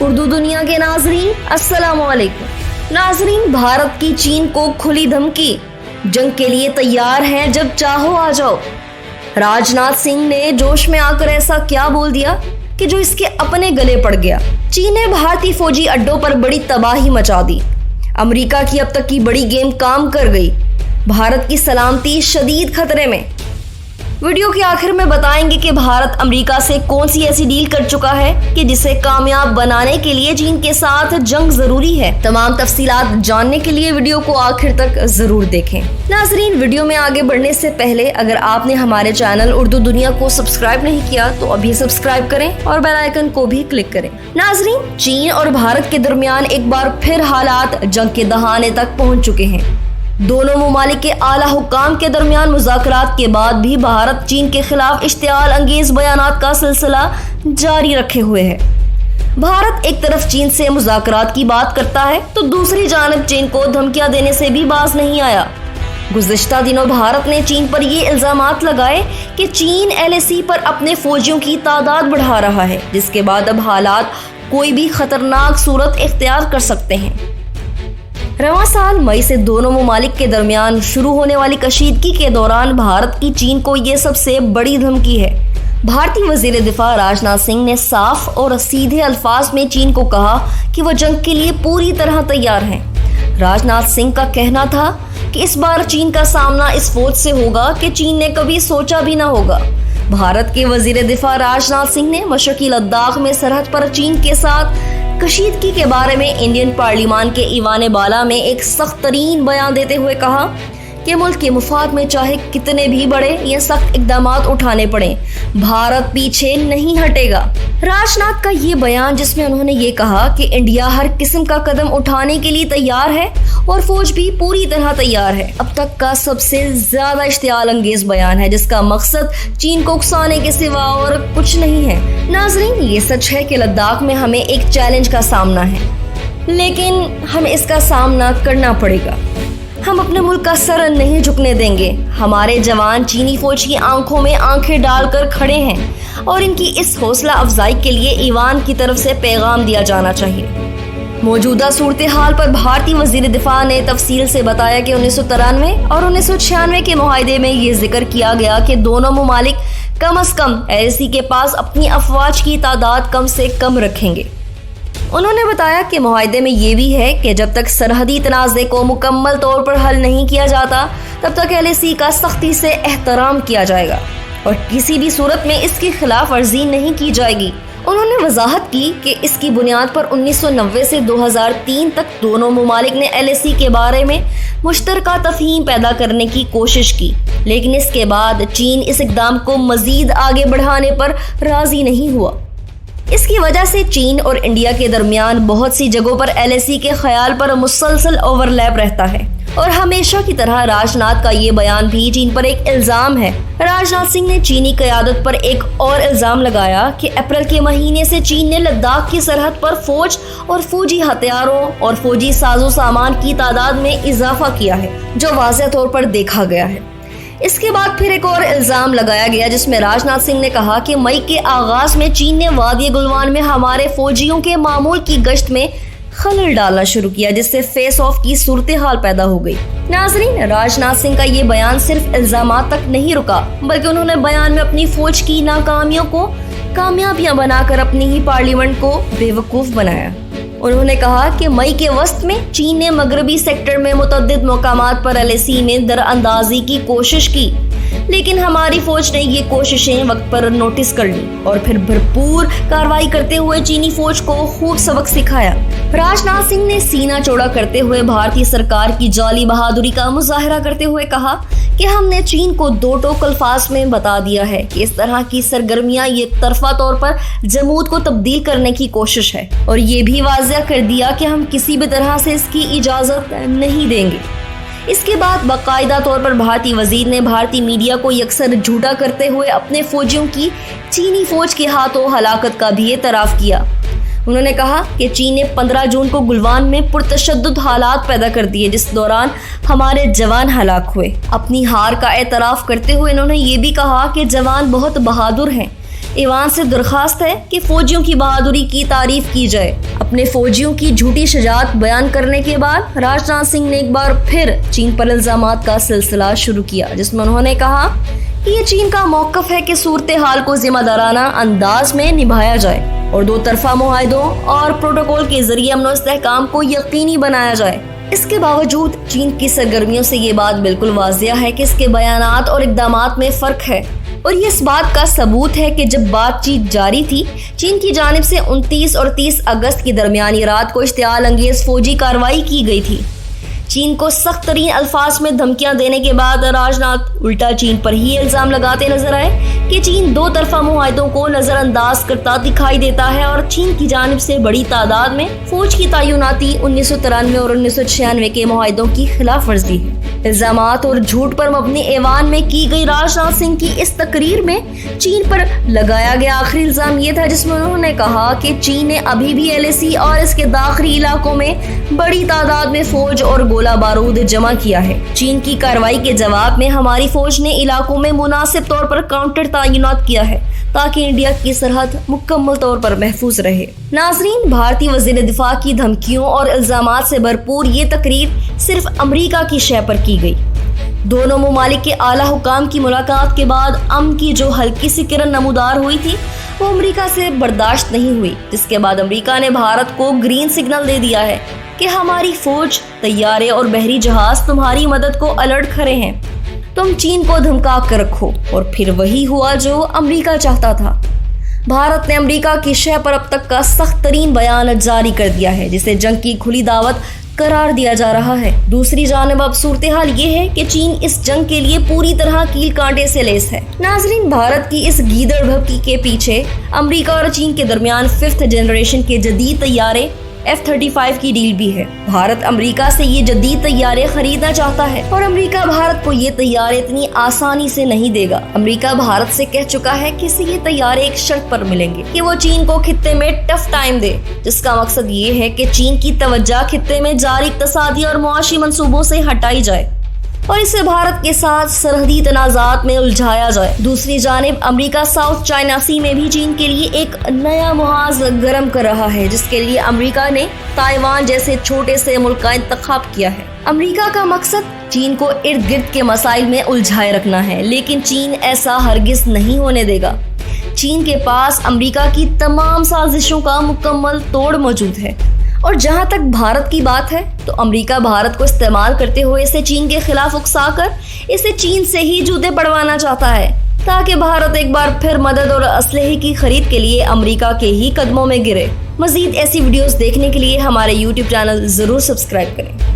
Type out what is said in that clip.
اردو دنیا کے ناظرین السلام علیکم۔ ناظرین، بھارت کی چین کو کھلی دھمکی، جنگ کے لیے تیار ہیں، جب چاہو آ جاؤ۔ راج ناتھ سنگھ نے جوش میں آ کر ایسا کیا بول دیا کہ جو اس کے اپنے گلے پڑ گیا۔ چین نے بھارتی فوجی اڈوں پر بڑی تباہی مچا دی۔ امریکہ کی اب تک کی بڑی گیم کام کر گئی۔ بھارت کی سلامتی شدید خطرے میں۔ ویڈیو کے آخر میں بتائیں گے کہ بھارت امریکہ سے کون سی ایسی ڈیل کر چکا ہے کہ جسے کامیاب بنانے کے لیے چین کے ساتھ جنگ ضروری ہے۔ تمام تفصیلات جاننے کے لیے ویڈیو کو آخر تک ضرور دیکھیں۔ ناظرین، ویڈیو میں آگے بڑھنے سے پہلے اگر آپ نے ہمارے چینل اردو دنیا کو سبسکرائب نہیں کیا تو ابھی سبسکرائب کریں اور بیل آئیکن کو بھی کلک کریں۔ ناظرین، چین اور بھارت کے درمیان ایک بار پھر حالات جنگ کے دہانے تک پہنچ چکے ہیں۔ دونوں ممالک کے اعلیٰ حکام کے درمیان مذاکرات کے بعد بھی بھارت چین کے خلاف اشتعال انگیز بیانات کا سلسلہ جاری رکھے ہوئے ہے۔ بھارت ایک طرف چین سے مذاکرات کی بات کرتا ہے تو دوسری جانب چین کو دھمکیاں دینے سے بھی باز نہیں آیا۔ گزشتہ دنوں بھارت نے چین پر یہ الزامات لگائے کہ چین LAC پر اپنے فوجیوں کی تعداد بڑھا رہا ہے، جس کے بعد اب حالات کوئی بھی خطرناک صورت اختیار کر سکتے ہیں۔ رواں سال مئی سے دونوں ممالک کے درمیان شروع ہونے والی کشیدگی کے دوران بھارت کی چین کو یہ سب سے بڑی دھمکی ہے۔ بھارتی وزیر دفاع راج ناتھ سنگھ نے صاف اور سیدھے الفاظ میں چین کو کہا کہ وہ جنگ کے لیے پوری طرح تیار ہیں۔ راج ناتھ سنگھ کا کہنا تھا کہ اس بار چین کا سامنا اس فوج سے ہوگا کہ چین نے کبھی سوچا بھی نہ ہوگا۔ بھارت کے وزیر دفاع راج ناتھ سنگھ نے مشرقی لداخ میں سرحد پر چین کے ساتھ کشیدگی کے بارے میں انڈین پارلیمان کے ایوان بالا میں ایک سخت ترین بیان دیتے ہوئے کہا کہ ملک کے مفاد میں چاہے کتنے بھی بڑے یا سخت اقدامات اٹھانے پڑیں، بھارت پیچھے نہیں ہٹے گا۔ راج ناتھ کا یہ بیان، جس میں انہوں نے یہ کہا کہ انڈیا ہر قسم کا قدم اٹھانے کے لیے تیار ہے اور فوج بھی پوری طرح تیار ہے، اب تک کا سب سے زیادہ اشتعال انگیز بیان ہے جس کا مقصد چین کو اکسانے کے سوا اور کچھ نہیں ہے۔ ناظرین، یہ سچ ہے کہ لداخ میں ہمیں ایک چیلنج کا سامنا ہے، لیکن ہمیں اس کا سامنا کرنا پڑے گا۔ ہم اپنے ملک کا سر نہیں جھکنے دیں گے۔ ہمارے جوان چینی فوج کی آنکھوں میں آنکھیں ڈال کر کھڑے ہیں اور ان کی اس حوصلہ افزائی کے لیے ایوان کی طرف سے پیغام دیا جانا چاہیے۔ موجودہ صورتحال پر بھارتی وزیر دفاع نے تفصیل سے بتایا کہ 1993 اور 1996 کے معاہدے میں یہ ذکر کیا گیا کہ دونوں ممالک کم از کم LAC کے پاس اپنی افواج کی تعداد کم سے کم رکھیں گے۔ انہوں نے بتایا کہ معاہدے میں یہ بھی ہے کہ جب تک سرحدی تنازع کو مکمل طور پر حل نہیں کیا جاتا تب تک LAC کا سختی سے احترام کیا جائے گا اور کسی بھی صورت میں اس کی خلاف ورزی نہیں کی جائے گی۔ انہوں نے وضاحت کی کہ اس کی بنیاد پر 1990 سے 2003 تک دونوں ممالک نے LAC کے بارے میں مشترکہ تفہیم پیدا کرنے کی کوشش کی، لیکن اس کے بعد چین اس اقدام کو مزید آگے بڑھانے پر راضی نہیں ہوا۔ اس کی وجہ سے چین اور انڈیا کے درمیان بہت سی جگہوں پر LAC کے خیال پر مسلسل اوور لیپ رہتا ہے اور ہمیشہ کی طرح راج ناتھ کا یہ بیان بھی چین پر ایک الزام ہے۔ راج ناتھ سنگھ نے چینی قیادت پر ایک اور الزام لگایا کہ اپریل کے مہینے سے چین نے لداخ کی سرحد پر فوج اور فوجی ہتھیاروں اور فوجی ساز و سامان کی تعداد میں اضافہ کیا ہے، جو واضح طور پر دیکھا گیا ہے۔ اس کے بعد پھر ایک اور الزام لگایا گیا جس میں راج ناتھ سنگھ نے کہا کہ مئی کے آغاز میں چین نے وادی گلوان میں ہمارے فوجیوں کے معمول کی گشت میں خلل ڈالنا شروع کیا، جس سے فیس آف کی صورتحال پیدا ہو گئی۔ ناظرین، راج ناتھ سنگھ کا یہ بیان صرف الزامات تک نہیں رکا، بلکہ انہوں نے بیان میں اپنی فوج کی ناکامیوں کو کامیابیاں بنا کر اپنی ہی پارلیمنٹ کو بے وقوف بنایا۔ انہوں نے کہا کہ مئی کے وسط میں چین نے مغربی سیکٹر میں متعدد مقامات پر LAC میں دراندازی کی کوشش کی، لیکن ہماری فوج نے یہ کوششیں وقت پر نوٹس کر لی اور پھر بھرپور کارروائی کرتے ہوئے چینی فوج کو خوب سبق سکھایا۔ راج ناتھ سنگھ نے سینہ چوڑا کرتے ہوئے بھارتی سرکار کی جعلی بہادری کا مظاہرہ کرتے ہوئے کہا کہ ہم نے چین کو دو ٹوک الفاظ میں بتا دیا ہے کہ اس طرح کی سرگرمیاں یک طرفہ طور پر جمود کو تبدیل کرنے کی کوشش ہے، اور یہ بھی واضح کر دیا کہ ہم کسی بھی طرح سے اس کی اجازت نہیں دیں گے۔ اس کے بعد باقاعدہ طور پر بھارتی وزیر نے بھارتی میڈیا کو یکسر جھوٹا کرتے ہوئے اپنے فوجیوں کی چینی فوج کے ہاتھوں ہلاکت کا بھی اعتراف کیا۔ انہوں نے کہا کہ چین نے 15 جون کو گلوان میں پرتشدد حالات پیدا کر دیے جس دوران ہمارے جوان ہلاک ہوئے۔ اپنی ہار کا اعتراف کرتے ہوئے انہوں نے یہ بھی کہا کہ جوان بہت بہادر ہیں، ایوان سے درخواست ہے کہ فوجیوں کی بہادری کی تعریف کی جائے۔ اپنے فوجیوں کی جھوٹی شجاعت بیان کرنے کے بعد راج ناتھ سنگھ نے ایک بار پھر چین پر الزامات کا سلسلہ شروع کیا، جس میں انہوں نے کہا کہ یہ چین کا موقف ہے کہ صورتحال کو ذمہ دارانہ انداز میں نبھایا جائے اور دو طرفہ معاہدوں اور پروٹوکول کے ذریعے امن و استحکام کو یقینی بنایا جائے۔ اس کے باوجود چین کی سرگرمیوں سے یہ بات بالکل واضح ہے کہ اس کے بیانات اور اقدامات میں فرق ہے، اور یہ اس بات کا ثبوت ہے کہ جب بات چیت جاری تھی، چین کی جانب سے 29 اور 30 اگست کی درمیانی رات کو اشتعال انگیز فوجی کارروائی کی گئی تھی۔ چین کو سخت ترین الفاظ میں دھمکیاں دینے کے بعد راج ناتھ الٹا چین پر ہی الزام لگاتے نظر آئے کہ چین دو طرفہ معاہدوں کو نظر انداز کرتا دکھائی دیتا ہے اور چین کی جانب سے بڑی تعداد میں فوج کی تعیناتی 1993 اور 1996 کے معاہدوں کی خلاف ورزی ہے۔ الزامات اور جھوٹ پر مبنی ایوان میں کی گئی راج ناتھ سنگھ کی اس تقریر میں چین پر لگایا گیا آخری الزام یہ تھا، جس میں انہوں نے کہا کہ چین نے ابھی بھی LAC اور اس کے داخلی علاقوں میں بڑی تعداد میں فوج اور گولہ بارود جمع کیا ہے۔ چین کی کارروائی کے جواب میں ہماری فوج نے علاقوں میں مناسب طور پر کاؤنٹر تعینات کیا ہے تاکہ انڈیا کی سرحد مکمل طور پر محفوظ رہے۔ ناظرین، بھارتی وزیر دفاع کی دھمکیوں اور الزامات سے بھرپور یہ تقریر صرف امریکہ کی شہ پر کی گئی۔ دونوں ممالک کے اعلیٰ حکام کی ملاقات کے بعد امن کی جو ہلکی سی کرن نمودار ہوئی تھی وہ امریکہ سے برداشت نہیں ہوئی، جس کے بعد امریکہ نے بھارت کو گرین سگنل دے دیا ہے کہ ہماری فوج، طیارے اور بحری جہاز تمہاری مدد کو الرٹ کھڑے ہیں، تم چین کو دھمکا کر رکھو۔ اور پھر وہی ہوا جو امریکہ چاہتا تھا۔ بھارت نے امریکہ کی شہ پر اب تک کا سخت ترین بیان جاری کر دیا ہے، جسے جنگ کی کھلی دعوت قرار دیا جا رہا ہے۔ دوسری جانب اب صورتحال یہ ہے کہ چین اس جنگ کے لیے پوری طرح کیل کانٹے سے لیس ہے۔ ناظرین، بھارت کی اس گیدڑ بھبکی کے پیچھے امریکہ اور چین کے درمیان 5th جنریشن کے جدید طیارے F-35 کی ڈیل بھی ہے۔ بھارت امریکہ سے یہ جدید طیارے خریدنا چاہتا ہے اور امریکہ بھارت کو یہ طیارے اتنی آسانی سے نہیں دے گا۔ امریکہ بھارت سے کہہ چکا ہے کہ اسے یہ طیارے ایک شرط پر ملیں گے کہ وہ چین کو خطے میں ٹف ٹائم دے، جس کا مقصد یہ ہے کہ چین کی توجہ خطے میں جاری اقتصادی اور معاشی منصوبوں سے ہٹائی جائے اور اسے بھارت کے ساتھ سرحدی تنازعات میں الجھایا جائے۔ دوسری جانب امریکہ ساؤتھ چائنا سی میں بھی چین کے لیے ایک نیا محاذ گرم کر رہا ہے، جس کے لیے امریکہ نے تائیوان جیسے چھوٹے سے ملک کا انتخاب کیا ہے۔ امریکہ کا مقصد چین کو ارد گرد کے مسائل میں الجھائے رکھنا ہے، لیکن چین ایسا ہرگز نہیں ہونے دے گا۔ چین کے پاس امریکہ کی تمام سازشوں کا مکمل توڑ موجود ہے، اور جہاں تک بھارت کی بات ہے تو امریکہ بھارت کو استعمال کرتے ہوئے اسے چین کے خلاف اکسا کر اسے چین سے ہی جوتے پڑوانا چاہتا ہے، تاکہ بھارت ایک بار پھر مدد اور اسلحے کی خرید کے لیے امریکہ کے ہی قدموں میں گرے۔ مزید ایسی ویڈیوز دیکھنے کے لیے ہمارے YouTube چینل ضرور سبسکرائب کریں۔